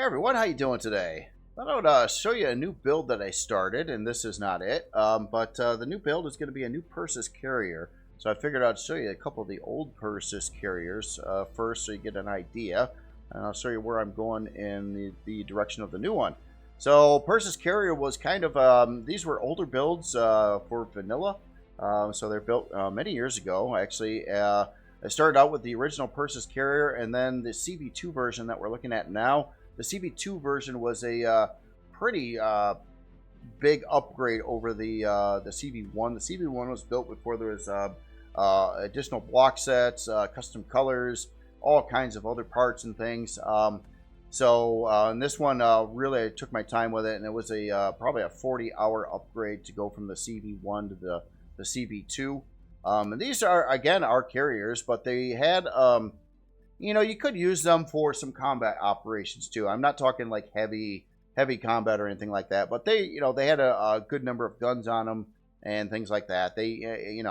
Hey everyone, how you doing today? I thought I would show you a new build that I started, and this is not it, but the new build is going to be a new Perses Carrier. So I figured I'd show you a couple of the old Perses Carriers first so you get an idea, and I'll show you where I'm going in the direction of the new one. So Perses Carrier was kind of, these were older builds for vanilla, so they're built many years ago. Actually, I started out with the original Perses Carrier, and then the CV2 version that we're looking at now. The CV2 version was a pretty big upgrade over the CV1. The CV1 was built before there was additional block sets, custom colors, all kinds of other parts and things. In this one, really I took my time with it, and it was a probably a 40-hour upgrade to go from the CV1 to the CV2. And these are, again, our carriers, but they had... you know, you could use them for some combat operations too. I'm not talking like heavy combat or anything like that, but they, they had a good number of guns on them and things like that. They,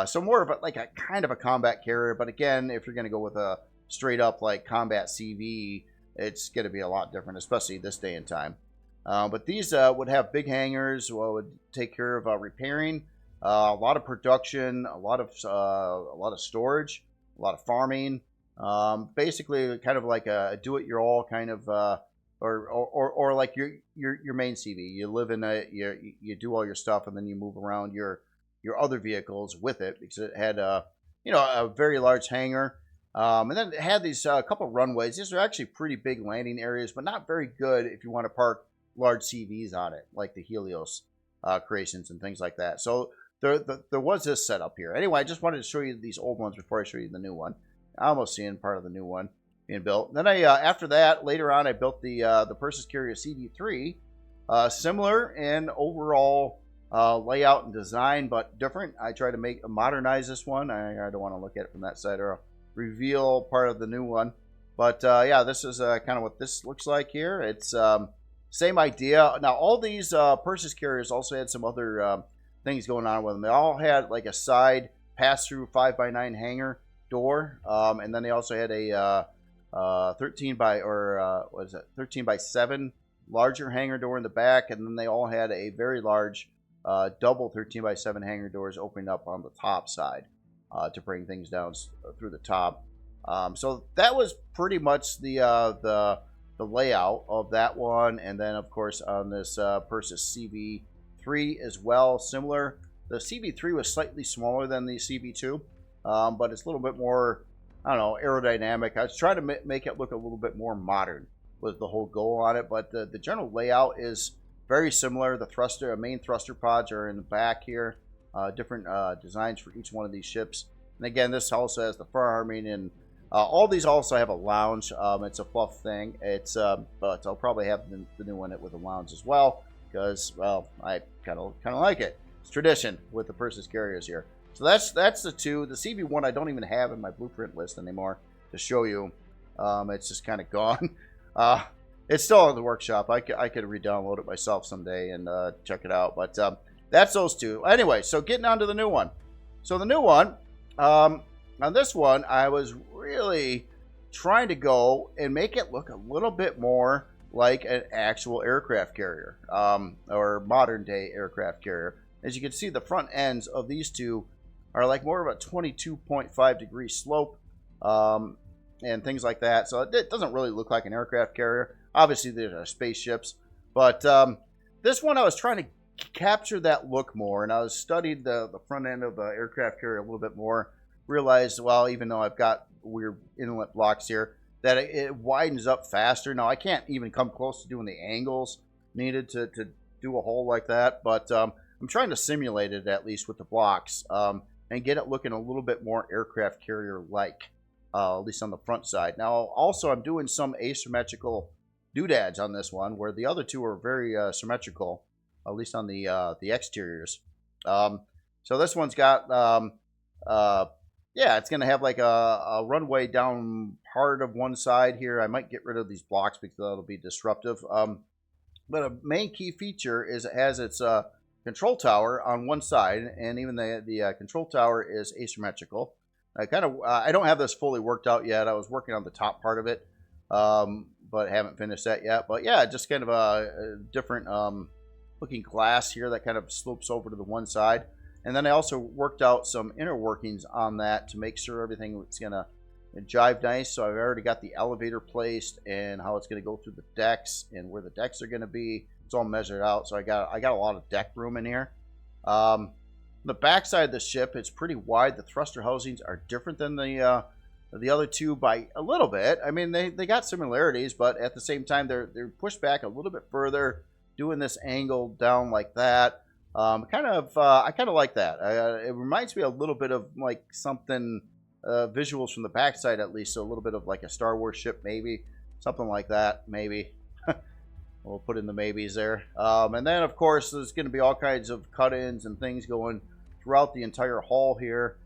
so more of like a kind of a combat carrier. But again, if you're going to go with a straight up like combat CV, it's going to be a lot different, especially this day and time. But these would have big hangars, would take care of repairing, a lot of production, a lot of storage, a lot of farming. Basically kind of like a do-it-your-all kind of, or like your main CV. You live in you do all your stuff, and then you move around your other vehicles with it, because it had a very large hangar, and then it had these couple of runways. These are actually pretty big landing areas, but not very good if you want to park large CVs on it, like the Helios creations and things like that. So there was this setup here. Anyway, I just wanted to show you these old ones before I show you the new one. Almost seeing part of the new one being built. Then I, after that, later on, I built the Perses Carrier CV3, similar in overall layout and design, but different. I tried to modernize this one. I don't want to look at it from that side, or I'll reveal part of the new one. But yeah, this is kind of what this looks like here. It's same idea. Now, all these Perses Carriers also had some other things going on with them. They all had like a side pass-through 5x9 hangar door, and then they also had a 13 by 7 larger hangar door in the back, and then they all had a very large double 13 by 7 hangar doors opening up on the top side to bring things down through the top. So that was pretty much the layout of that one. And then of course on this Perses CV3 as well, similar. The CV3 was slightly smaller than the CV2. But it's a little bit more, I don't know, aerodynamic. I was trying to make it look a little bit more modern was the whole goal on it. But the general layout is very similar. The main thruster pods are in the back here. Different designs for each one of these ships. And again, this also has the firearming, and all these also have a lounge. It's a fluff thing. But I'll probably have the new one with a lounge as well, because, well, I kind of like it. It's tradition with the Perses Carriers here. So that's the two. The CV1 I don't even have in my blueprint list anymore to show you. It's just kind of gone. It's still in the workshop. I could re-download it myself someday and check it out. But that's those two. Anyway, so getting on to the new one. So the new one, on this one, I was really trying to go and make it look a little bit more like an actual aircraft carrier, or modern day aircraft carrier. As you can see, the front ends of these two are like more of a 22.5 degree slope, and things like that. So it doesn't really look like an aircraft carrier. Obviously, they're spaceships. But this one, I was trying to capture that look more. And I was studied the front end of the aircraft carrier a little bit more. Realized, well, even though I've got weird inlet blocks here, that it widens up faster. Now, I can't even come close to doing the angles needed to do a hole like that. But I'm trying to simulate it, at least with the blocks, and get it looking a little bit more aircraft carrier-like, at least on the front side. Now, also, I'm doing some asymmetrical doodads on this one, where the other two are very symmetrical, at least on the exteriors. So this one's got, yeah, it's going to have like a runway down part of one side here. I might get rid of these blocks because that'll be disruptive. But a main key feature is it has its control tower on one side, and even the control tower is asymmetrical. I don't have this fully worked out yet. I was working on the top part of it, but haven't finished that yet. But yeah, just kind of a different looking glass here that kind of slopes over to the one side. And then I also worked out some inner workings on that to make sure everything was going to jive nice. So I've already got the elevator placed and how it's going to go through the decks and where the decks are going to be. It's all measured out. So I got a lot of deck room in here. The back side of the ship is pretty wide. The thruster housings are different than the other two by a little bit. I mean, they got similarities, but at the same time, they're pushed back a little bit further, doing this angle down like that. I kind of like that. It reminds me a little bit of like something visuals from the backside at least. So a little bit of like a Star Wars ship, maybe something like that. Maybe we'll put in the maybes there. And then of course there's going to be all kinds of cut-ins and things going throughout the entire hull here.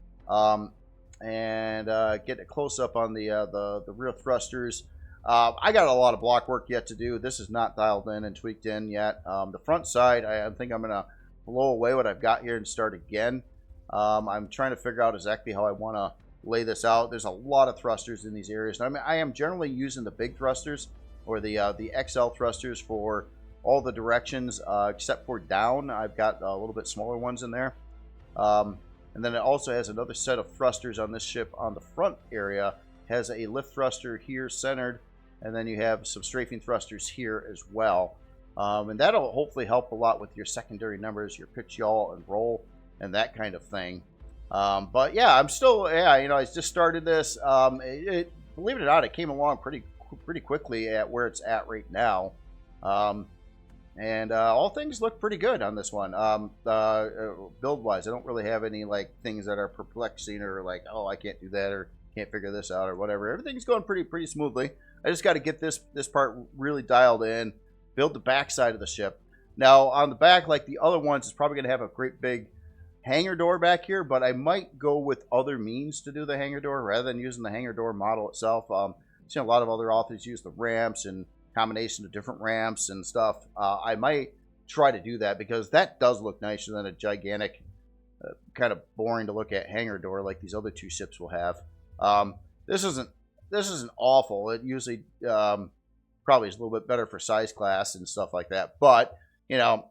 And get a close up on the rear thrusters. I got a lot of block work yet to do. This is not dialed in and tweaked in yet. The front side, I think I'm gonna blow away what I've got here and start again. I'm trying to figure out exactly how I want to lay this out. There's a lot of thrusters in these areas. I mean, I am generally using the big thrusters or the XL thrusters for all the directions except for down. I've got a little bit smaller ones in there. And then it also has another set of thrusters on this ship on the front area. Has a lift thruster here centered, and then you have some strafing thrusters here as well. And that'll hopefully help a lot with your secondary numbers, your pitch, yaw, and roll, and that kind of thing. But yeah, I'm still, you know, I just started this. Believe it or not, it came along pretty quickly at where it's at right now. And all things look pretty good on this one. Build-wise, I don't really have any like things that are perplexing or like, oh, I can't do that or can't figure this out or whatever. Everything's going pretty smoothly. I just got to get this part really dialed in, build the back side of the ship. Now, on the back, like the other ones, it's probably going to have a great big hangar door back here, but I might go with other means to do the hangar door rather than using the hangar door model itself. I've seen a lot of other authors use the ramps and combination of different ramps and stuff. I might try to do that because that does look nicer than a gigantic, kind of boring to look at hangar door like these other two ships will have. This isn't awful. It usually probably is a little bit better for size class and stuff like that. But you know,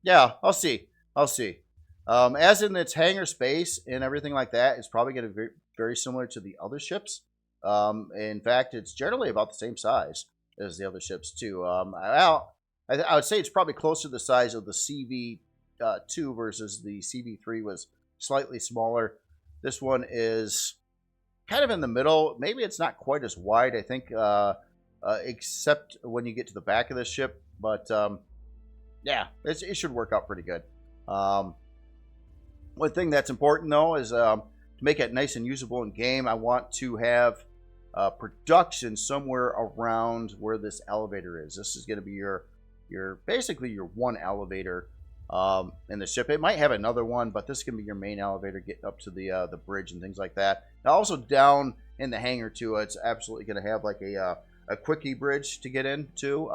yeah, I'll see. As in its hangar space and everything like that, it's probably going to be very similar to the other ships. In fact, it's generally about the same size as the other ships too. I would say it's probably closer to the size of the CV2 versus the CV3 was slightly smaller. This one is kind of in the middle. Maybe it's not quite as wide, I think, except when you get to the back of the ship. But yeah, it should work out pretty good. One thing that's important though is to make it nice and usable in game, I want to have production somewhere around where this elevator is. This is going to be your basically your one elevator in the ship. It might have another one, but this is going to be your main elevator getting up to the bridge and things like that. Now also down in the hangar too, it's absolutely going to have like a quickie bridge to get in too.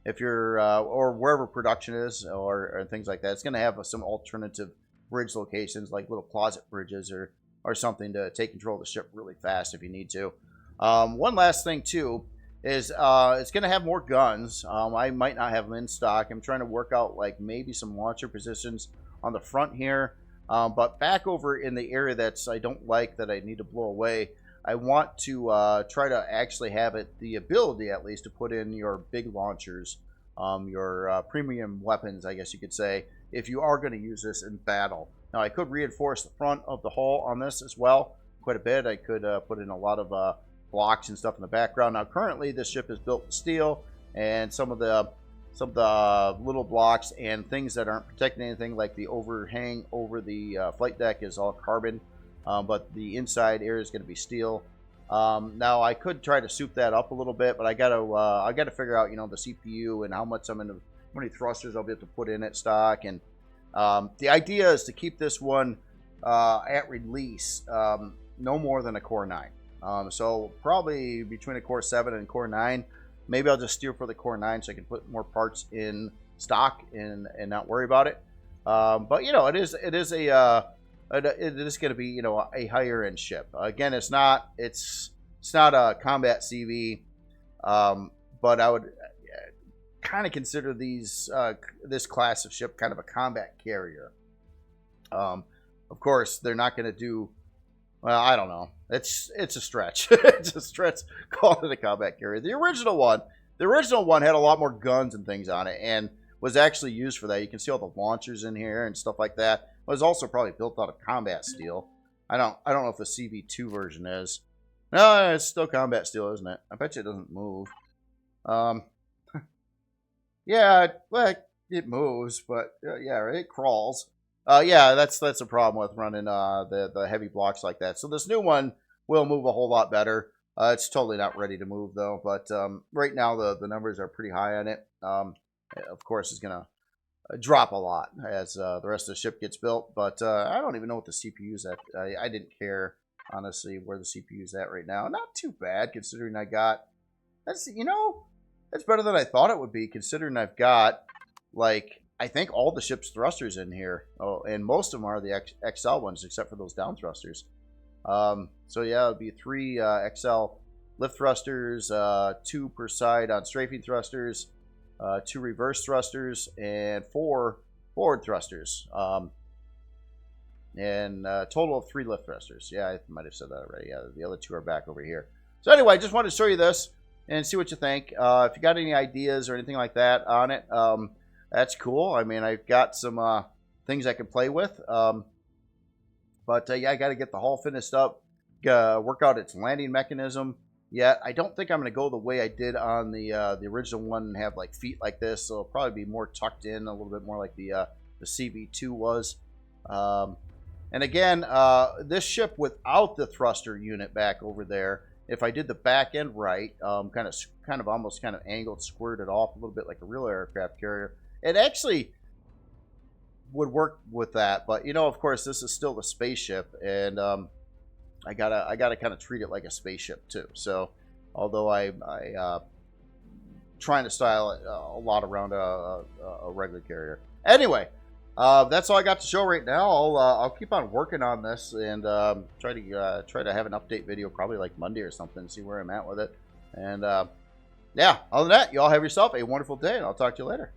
If you're or wherever production is or things like that, it's going to have some alternative bridge locations like little closet bridges or something to take control of the ship really fast if you need to. One last thing too is it's going to have more guns. I might not have them in stock. I'm trying to work out like maybe some launcher positions on the front here, but back over in the area that's I don't like that I need to blow away, I want to try to actually have it the ability at least to put in your big launchers, your premium weapons, I guess you could say, if you are going to use this in battle. Now I could reinforce the front of the hull on this as well quite a bit. I could put in a lot of blocks and stuff in the background. Now currently this ship is built in steel, and some of the little blocks and things that aren't protecting anything like the overhang over the flight deck is all carbon, but the inside area is going to be steel. Now I could try to soup that up a little bit, but I gotta figure out, you know, the CPU and how many thrusters I'll be able to put in at stock. And the idea is to keep this one at release no more than a Core 9. So probably between a Core 7 and Core 9. Maybe I'll just steer for the Core 9 so I can put more parts in stock and not worry about it. But you know, it is going to be, you know, a higher end ship. Again, it's not a combat CV. But I would kind of consider these this class of ship kind of a combat carrier. Of course, they're not going to do. Well, I don't know. It's a stretch. It's a stretch calling it a combat carrier. The original one had a lot more guns and things on it, and was actually used for that. You can see all the launchers in here and stuff like that. It was also probably built out of combat steel. I don't know if the CV2 version is. No, it's still combat steel, isn't it? I bet you it doesn't move. Yeah, well, it moves, but yeah, it crawls. Yeah, that's a problem with running the heavy blocks like that. So this new one will move a whole lot better. It's totally not ready to move though, but right now the numbers are pretty high on it. Of course, it's gonna drop a lot as the rest of the ship gets built. But I don't even know what the CPU's at. I didn't care honestly where the CPU's at right now. Not too bad considering I got. That's better than I thought it would be considering I've got like. I think all the ship's thrusters in here. Oh, and most of them are the XL ones, except for those down thrusters. So yeah, it'll be 3 XL lift thrusters, 2 per side on strafing thrusters, 2 reverse thrusters, and 4 forward thrusters. And a total of 3 lift thrusters. Yeah, I might have said that already. Yeah, the other 2 are back over here. So anyway, I just wanted to show you this and see what you think. If you got any ideas or anything like that on it, that's cool. I mean, I've got some things I can play with. But yeah, I got to get the hull finished up, work out its landing mechanism. Yet I don't think I'm going to go the way I did on the original one and have like feet like this. So it'll probably be more tucked in, a little bit more like the CV2 was. And again, this ship without the thruster unit back over there, if I did the back end right, kind of almost angled, squirted off a little bit like a real aircraft carrier. It actually would work with that, but of course, this is still a spaceship, and I gotta kind of treat it like a spaceship too. So, although I trying to style it a lot around a regular carrier. Anyway, that's all I got to show right now. I'll keep on working on this and try to have an update video probably like Monday or something, see where I'm at with it. And yeah, other than that, you all have yourself a wonderful day, and I'll talk to you later.